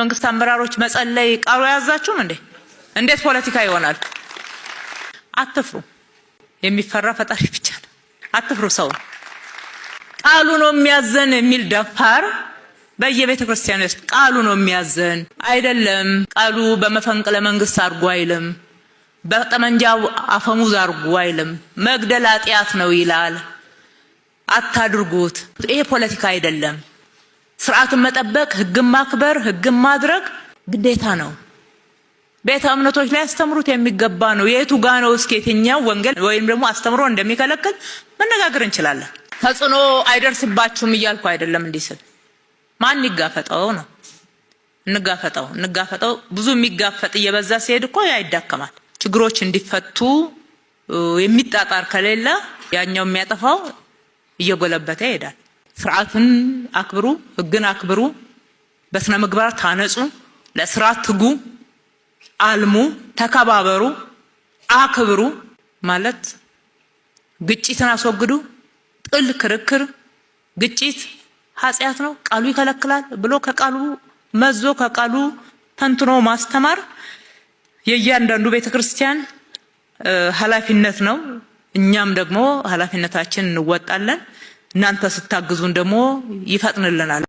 መንግስት አመራሮች መጸለይ ቃሉ ያዛችሁም እንዴ? እንዴት ፖለቲካ ይሆናል? አትፍሩ። የሚፈራ ፈጣሪ ብቻ ነው። አትፍሩ። ሰው ቃሉ ነው የሚያዘን የሚል ደፋር በየቤተ ክርስቲያኑ ውስጥ ቃሉ ነው የሚያዘን አይደለም። ቃሉ በመፈንቅለ መንግስት አርጉ አይልም። በጠመንጃው አፈሙዝ አርጉ አይልም። መግደል ኃጢአት ነው ይላል። አታድርጉት። ይሄ ፖለቲካ አይደለም። ስርዓትን መጠበቅ፣ ህግን ማክበር፣ ህግን ማድረግ ግዴታ ነው። ቤተ እምነቶች ላይ አስተምሩት የሚገባ ነው። የቱ ጋ ነው እስኪ የትኛው ወንጌል ወይም ደግሞ አስተምሮ እንደሚከለክል መነጋገር እንችላለን። ተጽዕኖ አይደርስባችሁም እያልኩ አይደለም። እንዲስል ማን ይጋፈጠው ነው? እንጋፈጠው። ብዙ የሚጋፈጥ እየበዛ ሲሄድ እኮ ያይዳከማል። ችግሮች እንዲፈቱ የሚጣጣር ከሌለ ያኛው የሚያጠፋው እየጎለበተ ይሄዳል። ስርዓትን አክብሩ፣ ህግን አክብሩ፣ በስነ ምግባር ታነጹ፣ ለስርዓት ትጉ፣ አልሙ፣ ተከባበሩ፣ አክብሩ ማለት ግጭትን አስወግዱ። ጥል፣ ክርክር፣ ግጭት ኃጢአት ነው፣ ቃሉ ይከለክላል ብሎ ከቃሉ መዞ ከቃሉ ተንትኖ ማስተማር የእያንዳንዱ ቤተክርስቲያን ኃላፊነት ነው። እኛም ደግሞ ኃላፊነታችን እንወጣለን። እናንተ ስታግዙን ደግሞ ይፈጥንልናል።